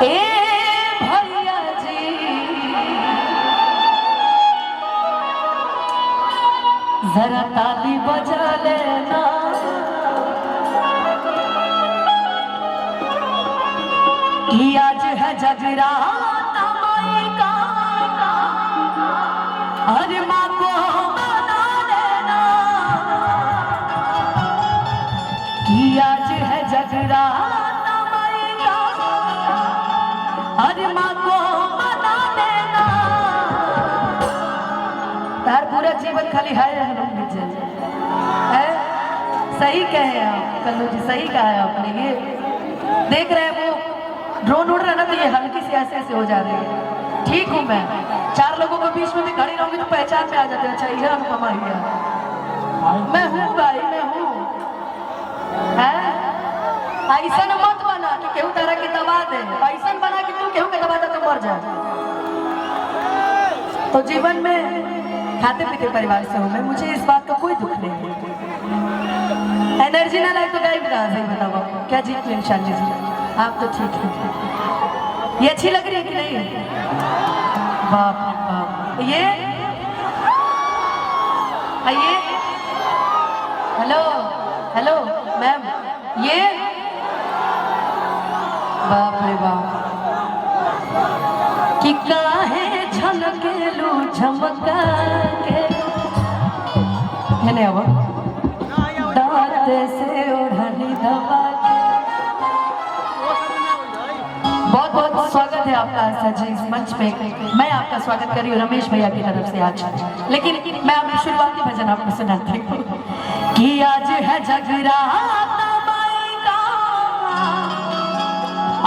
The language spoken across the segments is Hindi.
ए भैया जी जरा ताली बजा लेना, कि आज है जगराता माई का, अरे माँ को मना लेना, कि आज है जगराता माई का, अरे माँ को मना लेना। तार पूरा जीवन खाली हाय है। सही कहे आप कल्लू जी, सही कहा है आपने। ये देख रहे हैं वो ड्रोन उड़ रहा है ना, तो ये हल्की सी ऐसे हो जा रही है। ठीक हूँ मैं, चार लोगों के बीच में भी खड़ी रहूंगी तो पहचान में आ जाते हैं। अच्छा ये अनुपमा ही है, मैं हूँ भाई, मैं हूँ। ऐसा न मत बना कि केहू तरह की दबा दे, ऐसा बना कि तू केहू के दबा दे तो मर जाए। तो जीवन में खाते पीते परिवार से हूँ मैं, मुझे इस बात का कोई दुख नहीं है। एनर्जी ना लाए तो गाइब कहाँ से बताओ क्या जीत लें। शाली जी आप तो ठीक है। ये अच्छी लग रही है कि नहीं? बाप रे बाप। ये आइए, हेलो हेलो मैम, ये बाप रे बाप। कि काहे झलकेलू झमका के है ना, वो दांत से ओढ़नी दबा के। बहुत बहुत स्वागत है आपका सर जी इस मंच पे। मैं आपका स्वागत कर रही हूँ रमेश भैया की तरफ से आज। लेकिन मैं अपनी शुरुआती भजन आपको सुनाती हूँ कि आज है जगराता माई का,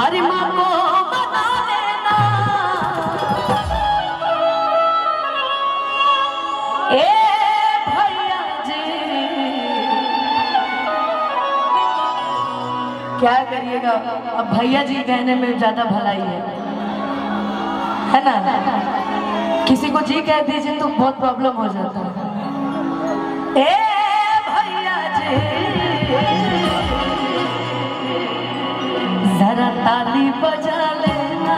अरे माँ को मना लेना। ए भैया जी क्या करिएगा, अब भैया जी कहने में ज्यादा भलाई है ना। किसी को जी कह दीजिए तो बहुत प्रॉब्लम हो जाता है। ए भैया जी जरा ताली बजा लेना,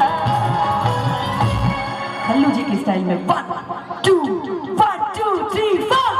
कल्लू जी की स्टाइल में। 1 2 1 2 3 4।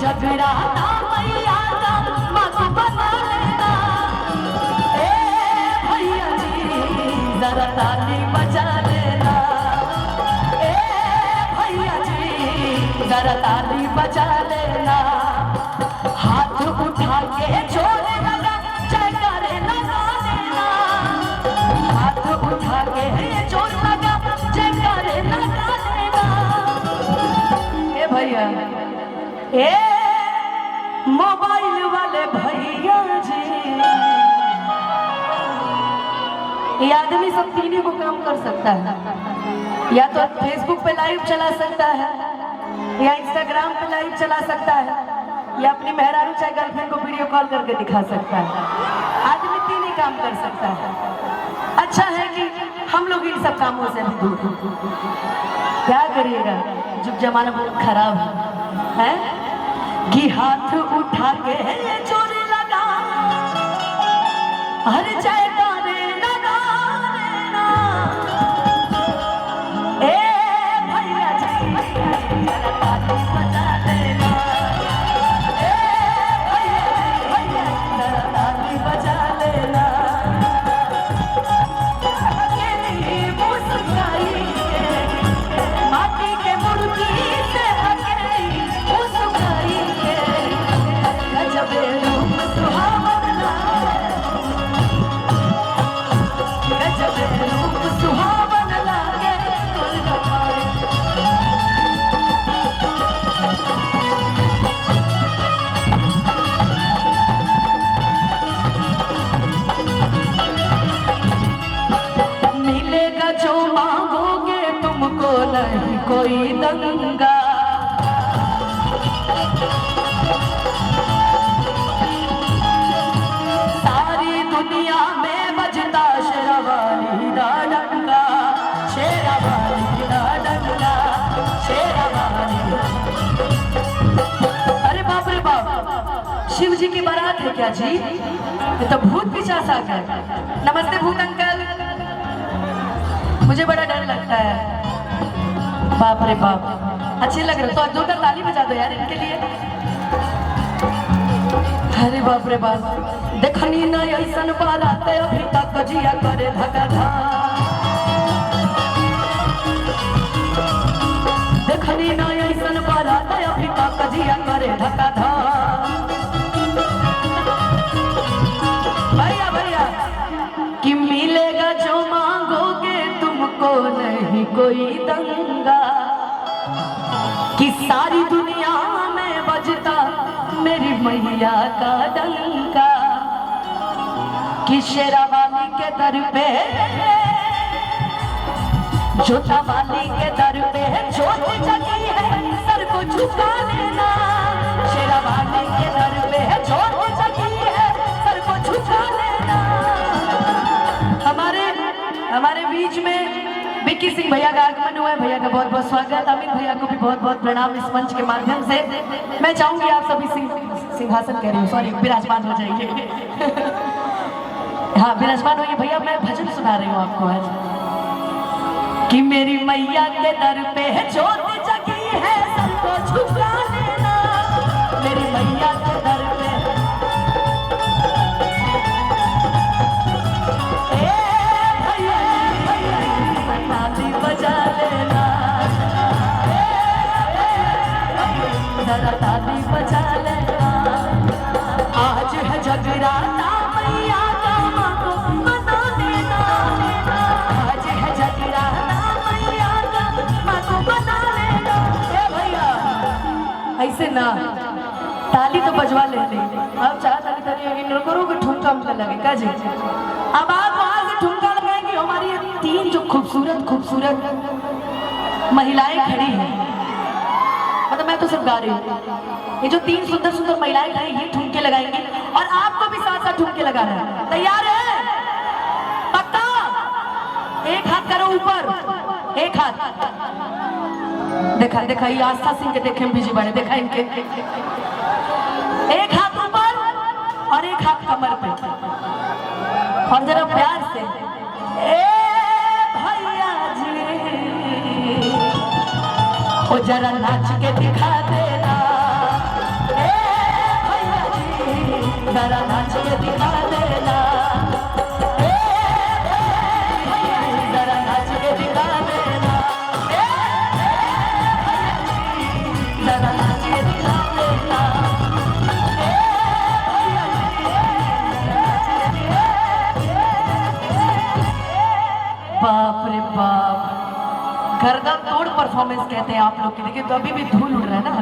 जगराता मैया का मत बना लेना। ए भैया जी जरा ताली बजा लेना। ए भैया जी जरा ताली बजा लेना। हाथ उठा के छोड़े लगा जयकारे लगा लेना। हाथ उठा के जोर लगा जयकारे लगा लेना। ए भैया, ए मोबाइल वाले भैया जी, ये आदमी सब तीन ही को काम कर सकता है। या तो फेसबुक पे लाइव चला सकता है, या इंस्टाग्राम पे लाइव चला सकता है, या अपनी मेहरारू चाहे गर्लफ्रेंड को वीडियो कॉल करके दिखा सकता है। आदमी तीन ही काम कर सकता है। अच्छा है कि हम लोग इन सब कामों से भी दूर। क्या करिएगा, जुग जमाना बहुत खराब है। कि हाथ उठा के जोर लगा, हर जयकारे लगा लेना। ए भैया जी जरा ताली बजा लेना। ए भैया जरा ताली बजा लेना। अकेली मुस्काई माटी के मुर्गी से अकेली मुस्काई जब रूप सुहावना नहीं कोई दंगा। सारी दुनिया में बजता शेरावाली दा डंका, शेरावाली दा डंका, शेरावाली। अरे बाप रे बाप, शिव जी की बारात है क्या जी? ये तो भूत पिशाच आ गए। नमस्ते भूत अंकल, मुझे बड़ा डर लगता है। बाप रे बाप, अच्छे लग रहे तो जोरदार ताली बजा दो यार इनके लिए। अरे बाप रे बाप, देखनी ना ऐसन बारात अभी तक जिया करे धका धा। देखनी ना ऐसन बारात अभी तक जिया करे धका धा। भैया भैया कि मिलेगा जो मांगोगे तुमको नहीं कोई दंगा, कि सारी दुनिया में बजता मेरी मैया का डंका, कि शेरावाली के दर पे जोतावाली के दर पे जोत जगी है सर को झुका लेना। शेरावाली के दर पे जोत जगी है सर को झुका लेना। हमारे बीच में विक्की सिंह भैया का आगमन हुआ है। भैया का बहुत बहुत स्वागत। अमित भैया को भी बहुत बहुत प्रणाम इस मंच के माध्यम से। मैं चाहूंगी आप सभी सिंहासन कह रही हूँ, सॉरी, विराजमान हो जाइए। हाँ विराजमान होइए भैया। मैं भजन सुना रही हूँ आपको आज, कि मेरी मैया के दर पे जोत जगी है सबको झुका लेना। मेरी मैया के दर पे ताली बजा लेना, जरा ताली बजा लेना। आज है जगराता मैया का माँ को बता देना। आज है जगराता मैया का माँ को बता लेना। भैया ऐसे ना ताली तो बजवा लेते, अब चाह ताली करोगे ठुमका हमसे लगेगा जी। अब आप वहां से ठुमका लगाएंगे। हमारी ये तीन जो खूबसूरत खूबसूरत महिलाएं खड़ी हैं, मतलब मैं तो सिर्फ गा रही हूँ, ये जो तीन सुंदर सुंदर महिलाएं खड़ी ये ठुमके लगाएंगी और आपको भी साथ साथ ठुमके लगा रहे हैं। तैयार है? पक्का? एक हाथ करो ऊपर, एक हाथ देखा देखा, ये आस्था सिंह के देखे बीजी बड़े देखा इनके। एक हाथ ऊपर और एक हाथ कमर पे, और जरा प्यार से ए भैया जी ओ जरा नाच के दिखा देना। ए भैया जी जरा नाच के दिखा देना। ए भैया जी जरा नाच के दिखा देना। ए भैया जी जरा नाच के दिखा देना। बाप रे बाप, गर्दन तोड़ परफॉर्मेंस कहते हैं आप लोग की। देखिए तो अभी भी धूल उड़ रहा है ना।